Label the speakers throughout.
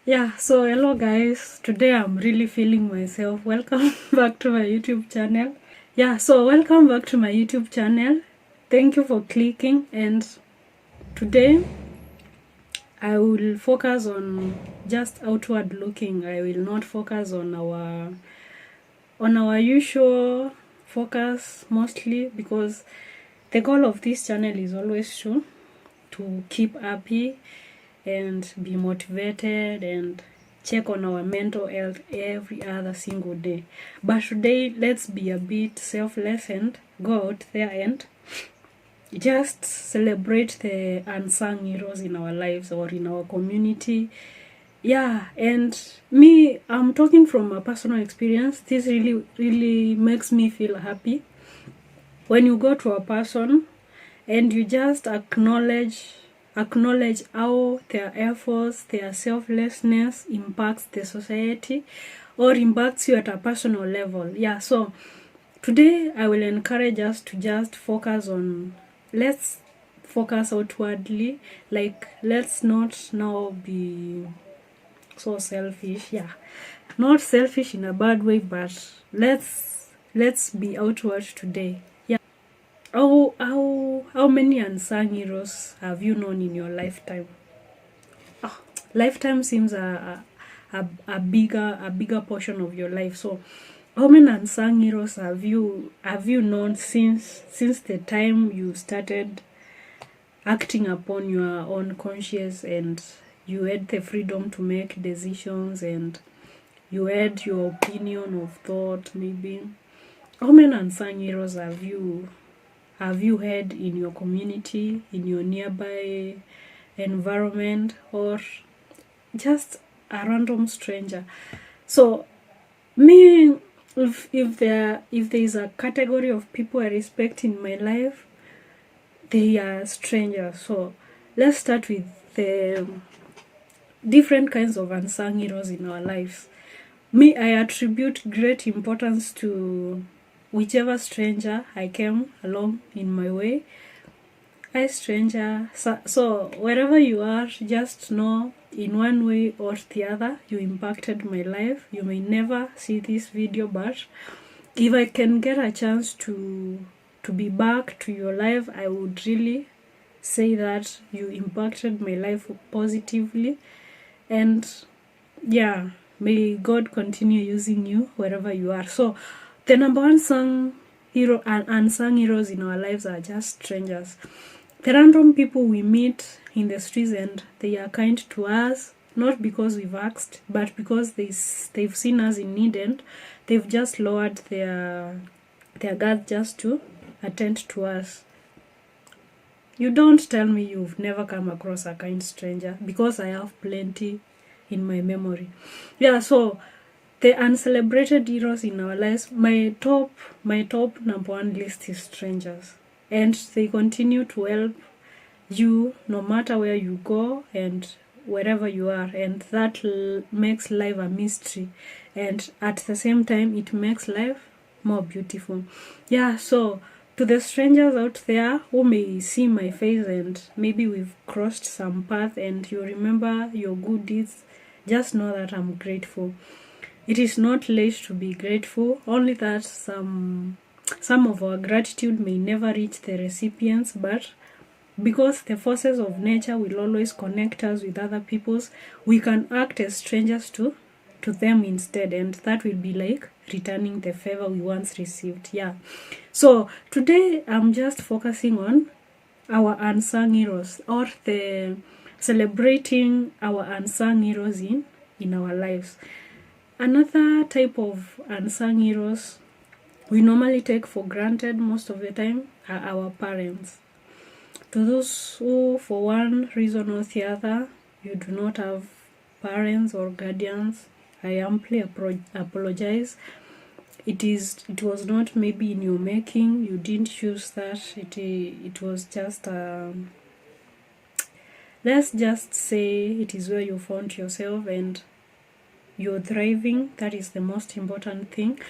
Speaker 1: Yeah, so hello guys. Today I'm really feeling myself. Welcome back to my YouTube channel. Yeah, so welcome back to my YouTube channel. Thank you for clicking, and today I will focus on just outward looking. I will not focus on our usual focus mostly, because the goal of this channel is always to keep happy and be motivated and check on our mental health every other single day. But today, let's be a bit selfless and go out there and just celebrate the unsung heroes in our lives or in our community. Yeah, and I'm talking from a personal experience. This really makes me feel happy when you go to a person and you just acknowledge how their efforts, their selflessness impacts the society or impacts you at a personal level. Yeah, so today I will encourage us to just let's focus outwardly. Like, let's not now be so selfish. Yeah, not selfish in a bad way, but let's be outward today. Yeah. How many unsung heroes have you known in your lifetime? Oh, lifetime seems a bigger portion of your life. So how many unsung heroes have you known since the time you started acting upon your own conscience, and you had the freedom to make decisions, and you had your opinion of thought? Maybe how many unsung heroes have you had in your community, in your nearby environment, or just a random stranger? So me, if there is a category of people I respect in my life, they are strangers. So let's start with the different kinds of unsung heroes in our lives. I attribute great importance to whichever stranger I came along in my way. Hi stranger. So wherever you are, just know in one way or the other you impacted my life. You may never see this video, but if I can get a chance to be back to your life, I would really say that you impacted my life positively. And yeah, may God continue using you wherever you are. So the number one unsung heroes in our lives are just strangers. The random people we meet in the streets, and they are kind to us, not because we've asked, but because they've seen us in need, and they've just lowered their guard just to attend to us. You don't tell me you've never come across a kind stranger, because I have plenty in my memory. Yeah, so the uncelebrated heroes in our lives, my top number one list is strangers. And they continue to help you no matter where you go and wherever you are. And that makes life a mystery. And at the same time, it makes life more beautiful. Yeah, so to the strangers out there who may see my face and maybe we've crossed some path and you remember your good deeds, just know that I'm grateful. It is not late to be grateful, only that some of our gratitude may never reach the recipients, but because the forces of nature will always connect us with other peoples, we can act as strangers to them instead, and that will be like returning the favor we once received. Yeah. So today I'm just focusing on our unsung heroes, or the celebrating our unsung heroes in our lives. Another type of unsung heroes we normally take for granted most of the time are our parents. To those who, for one reason or the other, you do not have parents or guardians, I amply apologize. It was not maybe in your making. You didn't choose that. It was just let's just say it is where you found yourself and you're thriving. That is the most important thing.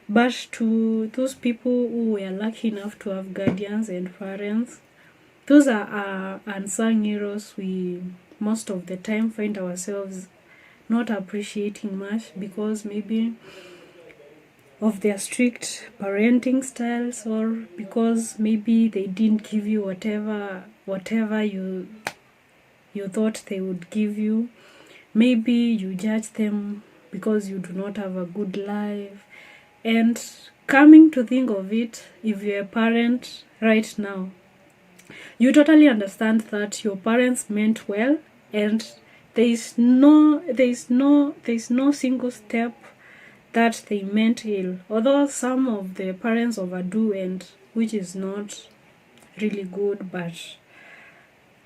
Speaker 1: But to those people who were lucky enough to have guardians and parents, those are unsung heroes we most of the time find ourselves not appreciating much because maybe of their strict parenting styles, or because maybe they didn't give you whatever you thought they would give you. Maybe you judge them because you do not have a good life. And coming to think of it, if you're a parent right now, you totally understand that your parents meant well, and there's no single step that they meant ill, although some of the parents overdo, and which is not really good, but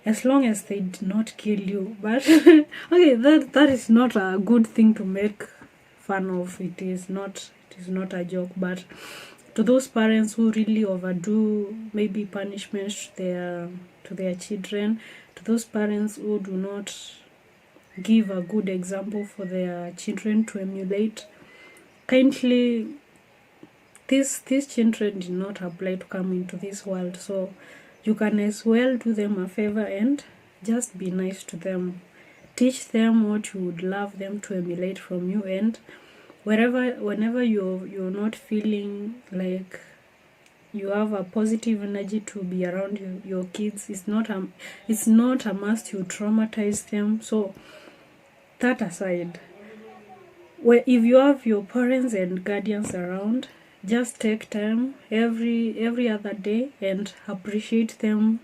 Speaker 1: as long as they did not kill you. But okay, that is not a good thing to make fun of. It is not a joke. But to those parents who really overdo maybe punishments to their children, to those parents who do not give a good example for their children to emulate, kindly, these children did not apply to come into this world, so you can as well do them a favor and just be nice to them. Teach them what you would love them to emulate from you, and whenever you're not feeling like you have a positive energy to be around your kids, it's not a must you traumatize them. So that aside, if you have your parents and guardians around, just take time every other day and appreciate them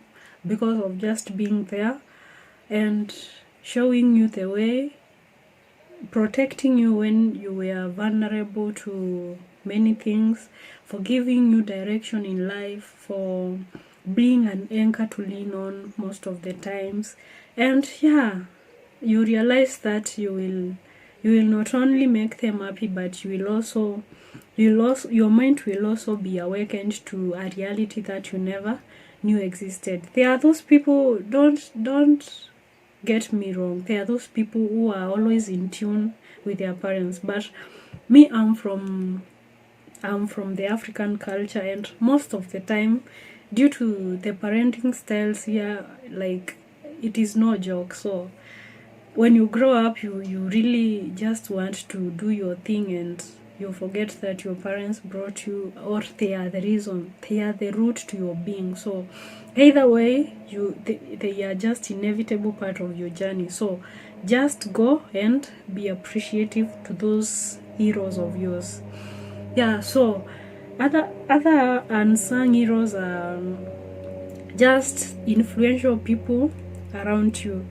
Speaker 1: because of just being there and showing you the way, protecting you when you were vulnerable to many things, for giving you direction in life, for being an anchor to lean on most of the times. And yeah, you realize that you will not only make them happy, but your mind will also be awakened to a reality that you never knew existed. There are those people, don't get me wrong, there are those people who are always in tune with their parents, but me, I'm from the African culture, and most of the time, due to the parenting styles here, like, it is no joke. So when you grow up, you really just want to do your thing, and you forget that your parents brought you, or they are the reason, they are the root to your being. So either way, they are just inevitable part of your journey. So just go and be appreciative to those heroes of yours. Yeah, so other unsung heroes are just influential people around you.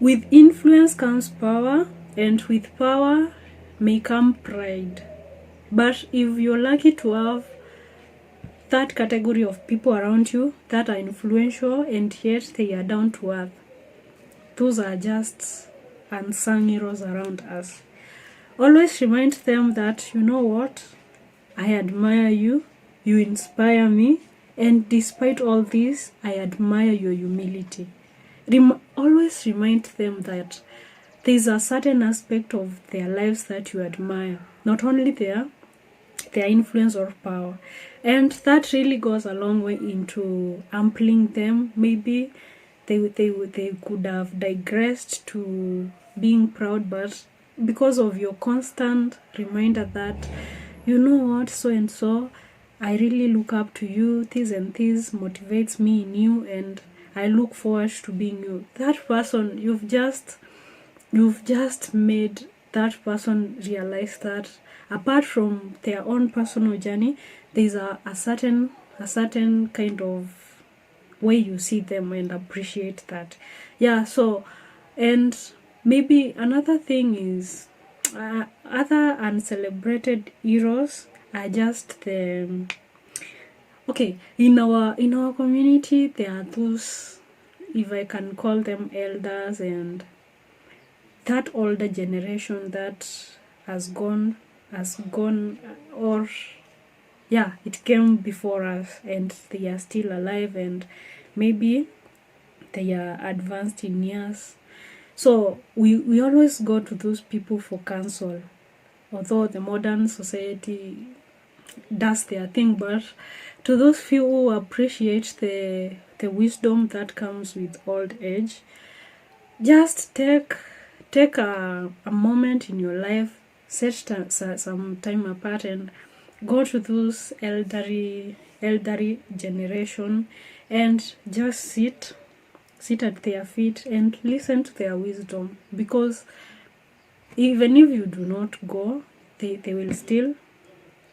Speaker 1: With influence comes power, and with power may come pride. But if you're lucky to have that category of people around you that are influential and yet they are down to earth, those are just unsung heroes around us. Always remind them that, you know what, I admire you, you inspire me, and despite all this, I admire your humility. Always remind them that there is a certain aspect of their lives that you admire, not only their influence or power. And that really goes a long way into ampling them. Maybe they could have digressed to being proud, but because of your constant reminder that, you know what, so and so, I really look up to you, this and this motivates me in you, and I look forward to being you. That person, you've just made that person realize that apart from their own personal journey, there's a certain kind of way you see them and appreciate that. Yeah, so, and maybe another thing is, other uncelebrated heroes are just the, okay, in our community, there are those, if I can call them, elders, and that older generation that has gone, or yeah, it came before us, and they are still alive, and maybe they are advanced in years. So we always go to those people for counsel, although the modern society does their thing. But to those few who appreciate the wisdom that comes with old age, just take take a moment in your life, set some time apart and go to those elderly generation and just sit at their feet and listen to their wisdom, because even if you do not go, they will still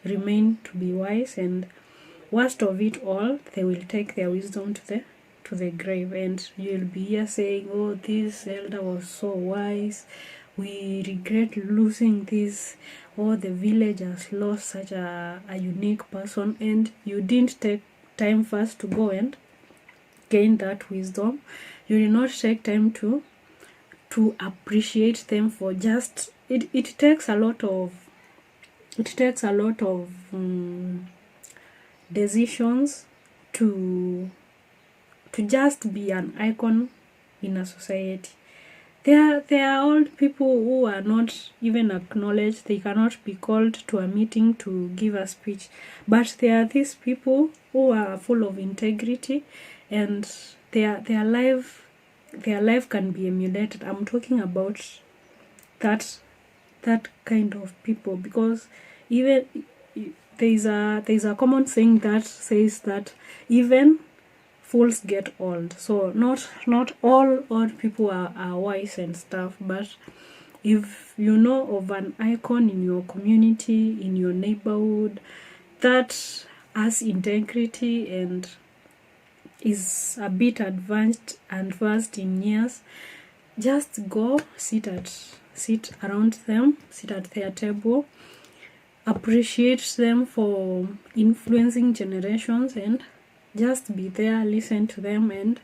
Speaker 1: remain to be wise, and worst of it all, they will take their wisdom to the grave, and you'll be here saying, oh, this elder was so wise, we regret losing this, or the village has lost such a unique person, and you didn't take time first to go and gain that wisdom. You did not take time to appreciate them for just it takes a lot of decisions to just be an icon in a society. There are old people who are not even acknowledged. They cannot be called to a meeting to give a speech, but there are these people who are full of integrity, and their life can be emulated. I'm talking about that kind of people, because even there's a common saying that says that even fools get old. So not all old people are wise and stuff, but if you know of an icon in your community, in your neighborhood, that has integrity and is a bit advanced in years, just go sit around them, sit at their table, appreciate them for influencing generations, and just be there, listen to them, and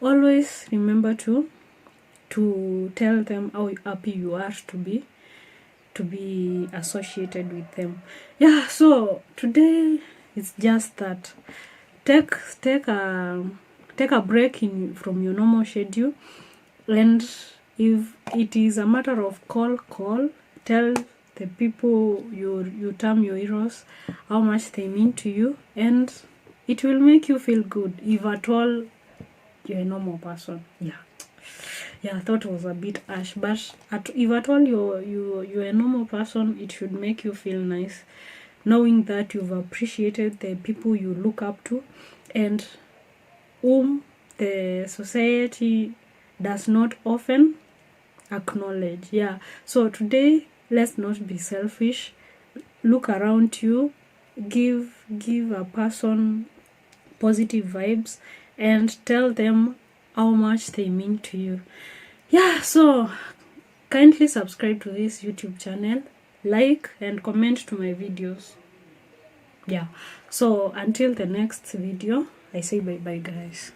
Speaker 1: always remember to tell them how happy you are to be associated with them. Yeah, so today it's just that. Take a break from your normal schedule, and if it is a matter of call, tell the people you term your heroes how much they mean to you, and it will make you feel good, if at all you're a normal person. I thought it was a bit harsh, but if at all you're a normal person, it should make you feel nice knowing that you've appreciated the people you look up to and whom the society does not often acknowledge. So today, let's not be selfish. Look around you, give a person positive vibes, and tell them how much they mean to you. So kindly subscribe to this YouTube channel, like and comment to my videos. So until the next video, I say bye bye, guys.